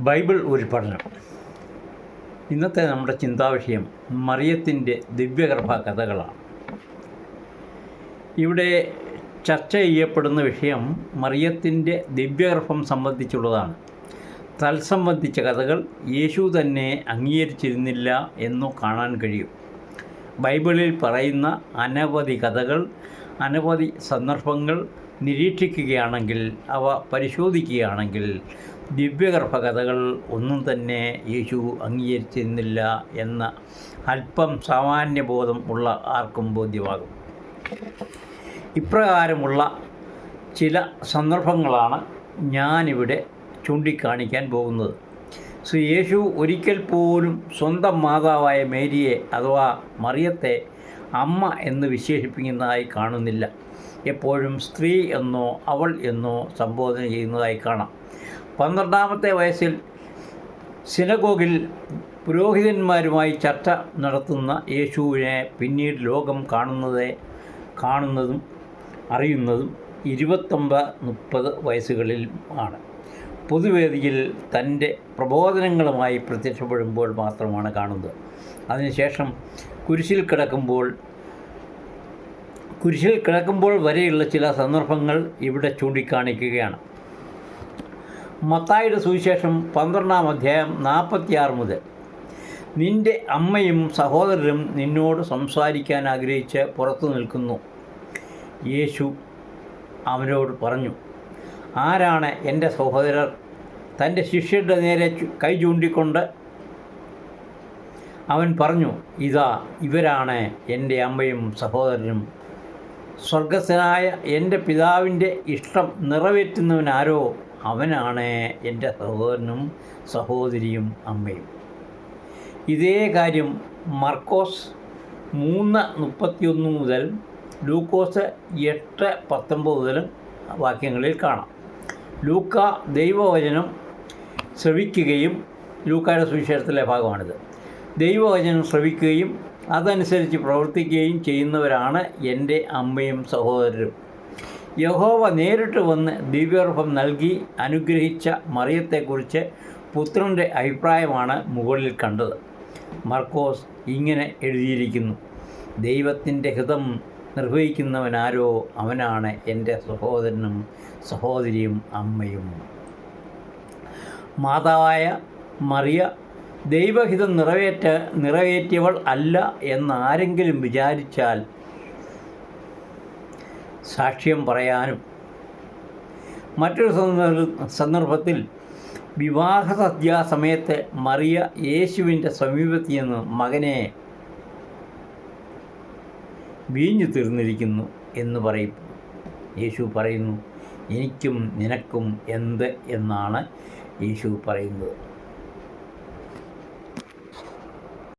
Bible ഒരു പഠനം. ഇന്നത്തെ നമ്മുടെ ചിന്താവിഷയം മറിയത്തിൻ്റെ ദിവ്യഗർഭ കഥകളാണ്. ഇവിടെ ചർച്ച ചെയ്യപ്പെടുന്ന വിഷയം മറിയത്തിൻ്റെ ദിവ്യഗർഭം സംബന്ധിച്ചുള്ളതാണ്. തത്സംബന്ധിച്ച കഥകൾ യേശു തന്നെ അംഗീകരിച്ചിരുന്നില്ല എന്നു കാണാൻ കഴിയും. ബൈബിളിൽ പറയുന്ന അനവധി കഥകൾ, അനവധി സന്ദർഭങ്ങൾ നിരീക്ഷിക്കുകയാണെങ്കിൽ, അവ പരിശോധിക്കുകയാണെങ്കിൽ ദിവ്യഗർഭ കഥകൾ ഒന്നും തന്നെ യേശു അംഗീകരിച്ചിരുന്നില്ല എന്ന അല്പം സാമാന്യബോധം ഉള്ള ആർക്കും ബോധ്യമാകും. ഇപ്രകാരമുള്ള ചില സന്ദർഭങ്ങളാണ് ഞാനിവിടെ ചൂണ്ടിക്കാണിക്കാൻ പോകുന്നത്. യേശു ഒരിക്കൽ പോലും സ്വന്തം മാതാവായ മേരിയെ അഥവാ മറിയത്തെ അമ്മ എന്ന് വിശേഷിപ്പിക്കുന്നതായി കാണുന്നില്ല. എപ്പോഴും സ്ത്രീ എന്നോ അവൾ എന്നോ സംബോധന ചെയ്യുന്നതായി കാണാം. 12-ാമത്തെ വയസ്സിൽ സിനഗോഗിൽ പുരോഹിതന്മാരുമായി ചർച്ച നടത്തുന്ന യേശുവിനെ പിന്നീട് ലോകം കാണുന്നതും അറിയുന്നതും 29-30 വയസ്സുകളിൽ ആണ്. പൊതുവേദിയിൽ തൻ്റെ പ്രബോധനങ്ങളുമായി പ്രത്യക്ഷപ്പെടുമ്പോൾ മാത്രമാണ് കാണുന്നത്. അതിനുശേഷം കുരിശിൽ കിടക്കുമ്പോൾ വരെയുള്ള ചില സന്ദർഭങ്ങൾ ഇവിടെ ചൂണ്ടിക്കാണിക്കുകയാണ്. മത്തായിയുടെ സുവിശേഷം 12-ാം അധ്യായം 46 മുതൽ, നിൻ്റെ അമ്മയും സഹോദരരും നിന്നോട് സംസാരിക്കാൻ ആഗ്രഹിച്ച് പുറത്തു നിൽക്കുന്നു. യേശു അവരോട് പറഞ്ഞു, ആരാണ് എൻ്റെ സഹോദരർ? തൻ്റെ ശിഷ്യരുടെ നേരെ കൈ ചൂണ്ടിക്കൊണ്ട് അവൻ പറഞ്ഞു, ഇതാ ഇവരാണ് എൻ്റെ അമ്മയും സഹോദരനും. സ്വർഗസ്ഥനായ എൻ്റെ പിതാവിൻ്റെ ഇഷ്ടം നിറവേറ്റുന്നവനാരോ അവനാണ് എൻ്റെ സഹോദരനും സഹോദരിയും അമ്മയും. ഇതേ കാര്യം മർക്കോസ് 3:31 മുതൽ ലൂക്കോസ് 8:19 മുതലും വാക്യങ്ങളിൽ കാണാം. ലൂക്ക ദൈവവചനം ശ്രവിക്കുകയും, ലൂക്കായുടെ സുവിശേഷത്തിലെ ഭാഗമാണിത്, ദൈവവചനം ശ്രവിക്കുകയും അതനുസരിച്ച് പ്രവർത്തിക്കുകയും ചെയ്യുന്നവരാണ് എൻ്റെ അമ്മയും സഹോദരരും. യഹോവ നേരിട്ട് വന്ന് ദിവ്യഗർഭം നൽകി അനുഗ്രഹിച്ച മറിയത്തെക്കുറിച്ച് പുത്രൻ്റെ അഭിപ്രായമാണ് മുകളിൽ കണ്ടത്. മർക്കോസ് ഇങ്ങനെ എഴുതിയിരിക്കുന്നു, ദൈവത്തിൻ്റെ ഹിതം നിർവഹിക്കുന്നവനാരോ അവനാണ് എൻ്റെ സഹോദരനും സഹോദരിയും അമ്മയും. മാതാവായ മറിയ ദൈവഹിതം നിറവേറ്റിയവൾ അല്ല എന്നാരെങ്കിലും വിചാരിച്ചാൽ സാക്ഷ്യം പറയാനും, മറ്റൊരു സന്ദർഭത്തിൽ വിവാഹസദ്യാസമയത്ത് മറിയ യേശുവിൻ്റെ സമീപത്ത് നിന്ന് മകനെ വീഞ്ഞു തീർന്നിരിക്കുന്നു എന്ന് പറയും. യേശു പറയുന്നു, എനിക്കും നിനക്കും എന്ത് എന്നാണ് യേശു പറയുന്നത്.